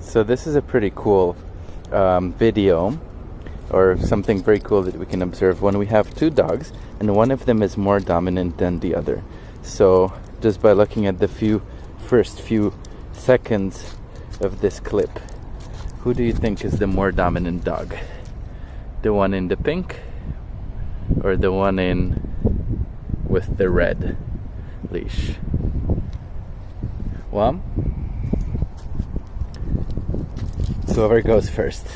So this is a pretty cool video, or something very cool that we can observe when we have two dogs and one of them is more dominant than the other. So just by looking at the first few seconds of this clip, who do you think is the more dominant dog? The one in the pink or the one in with the red leash? Well, so whoever goes first.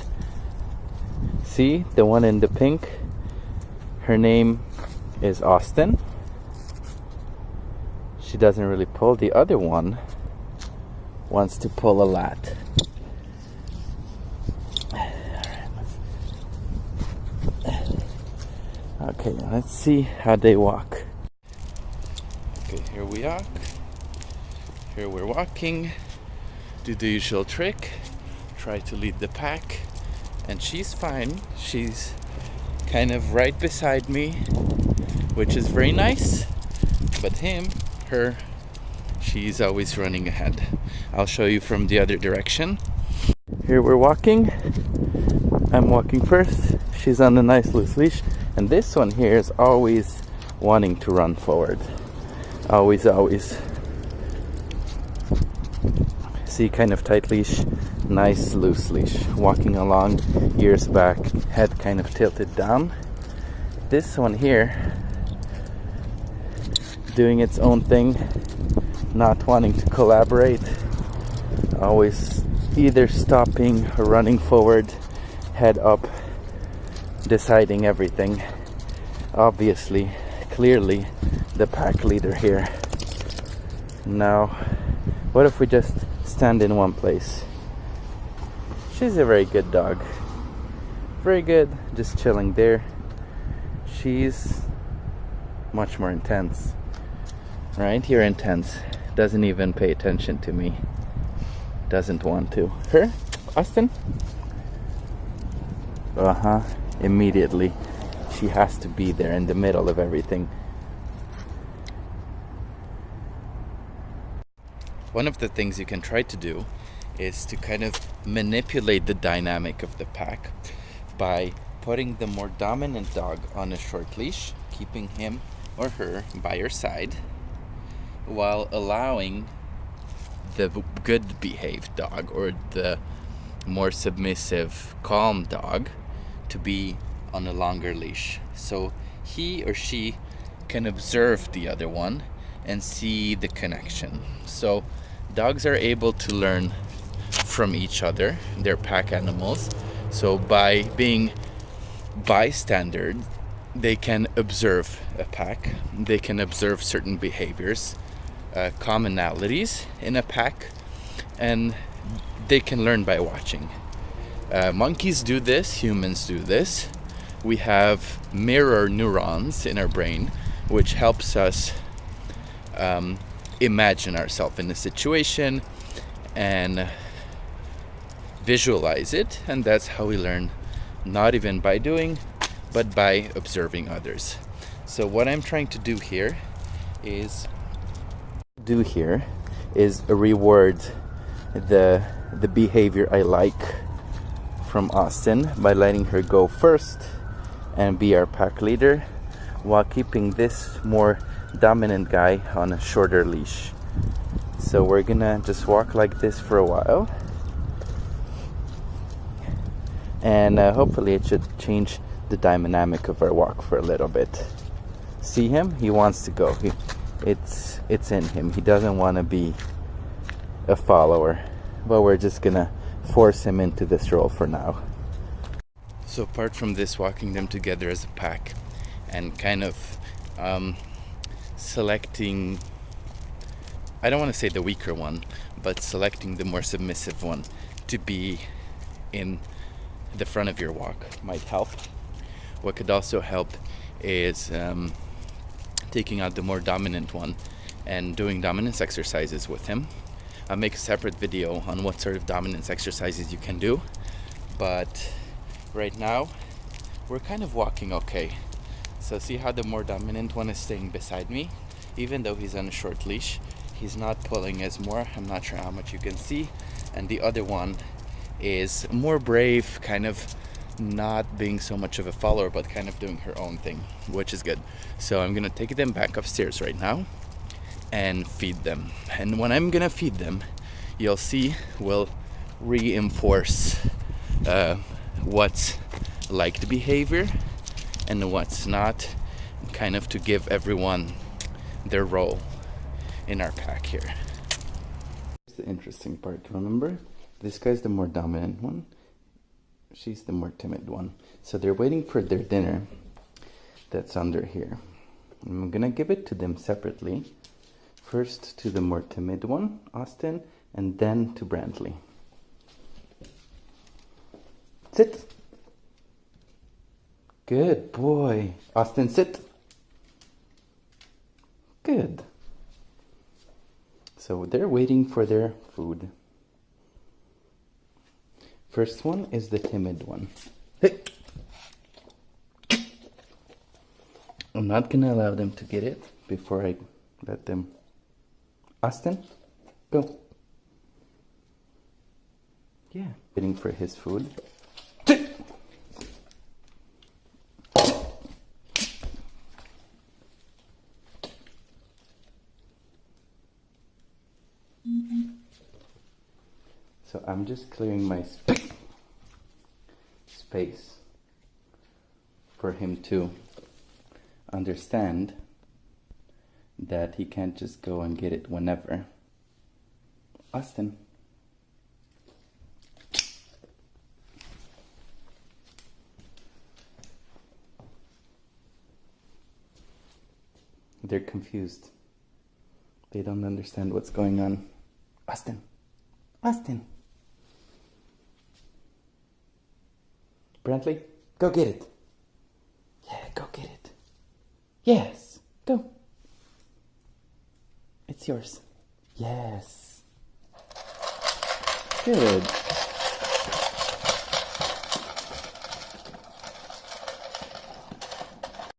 See, the one in the pink, her name is Austin. She doesn't really pull. The other one wants to pull a lot. Okay, let's see how they walk. Okay, here we are. Here we're walking. Do the usual trick. Try to lead the pack. And she's fine. She's kind of right beside me, which is very nice. But she's always running ahead. I'll show you from the other direction. Here we're walking. I'm walking first. She's on a nice loose leash. And this one here is always wanting to run forward. Always, always. See, kind of tight leash, nice loose leash. Walking along, ears back, head kind of tilted down. This one here, doing its own thing, not wanting to collaborate. Always either stopping or running forward, head up, deciding everything. Obviously, clearly the pack leader here. Now, what if we just stand in one place? She's a very good dog. Very good, just chilling there. She's much more intense. Right? You're intense. Doesn't even pay attention to me. Doesn't want to. Her? Austin? Immediately. She has to be there in the middle of everything. One of the things you can try to do is to kind of manipulate the dynamic of the pack by putting the more dominant dog on a short leash, keeping him or her by your side, while allowing the good behaved dog or the more submissive, calm dog to be on a longer leash. So he or she can observe the other one and see the connection. So dogs are able to learn from each other, they're pack animals. So by being bystanders, they can observe a pack, they can observe certain behaviors, commonalities in a pack, and they can learn by watching. Monkeys do this, humans do this. We have mirror neurons in our brain, which helps us imagine ourselves in a situation and visualize it, and that's how we learn, not even by doing, but by observing others. So what I'm trying to do here is reward the behavior I like from Austin by letting her go first and be our pack leader, while keeping this more dominant guy on a shorter leash. So we're gonna just walk like this for a while, and hopefully it should change the dynamic of our walk for a little bit. See him? He wants to go. It's in him. He doesn't want to be a follower, but we're just gonna force him into this role for now. So apart from this, walking them together as a pack and kind of selecting, I don't want to say the weaker one, but selecting the more submissive one to be in the front of your walk might help. What could also help is taking out the more dominant one and doing dominance exercises with him. I'll make a separate video on what sort of dominance exercises you can do, but right now we're kind of walking okay. So see how the more dominant one is staying beside me, even though he's on a short leash. He's not pulling as more. I'm not sure how much you can see. And the other one, is more brave, kind of not being so much of a follower, but kind of doing her own thing, which is good. So I'm gonna take them back upstairs right now and feed them. And when I'm gonna feed them, you'll see we'll reinforce what's liked behavior and what's not, kind of to give everyone their role in our pack here. Here's the interesting part. Remember, this guy's the more dominant one, she's the more timid one. So they're waiting for their dinner that's under here. I'm gonna give it to them separately. First to the more timid one, Austin, and then to Brantley. Sit. Good boy. Austin, sit. Good. So they're waiting for their food. First one is the timid one. Hey. I'm not gonna allow them to get it before I let them. Austin, go. Yeah, waiting for his food. So I'm just clearing my space for him to understand that he can't just go and get it whenever. Austin. They're confused. They don't understand what's going on. Austin. Austin. Brantley, go get it. Yeah, go get it. Yes, go. It's yours. Yes. Good.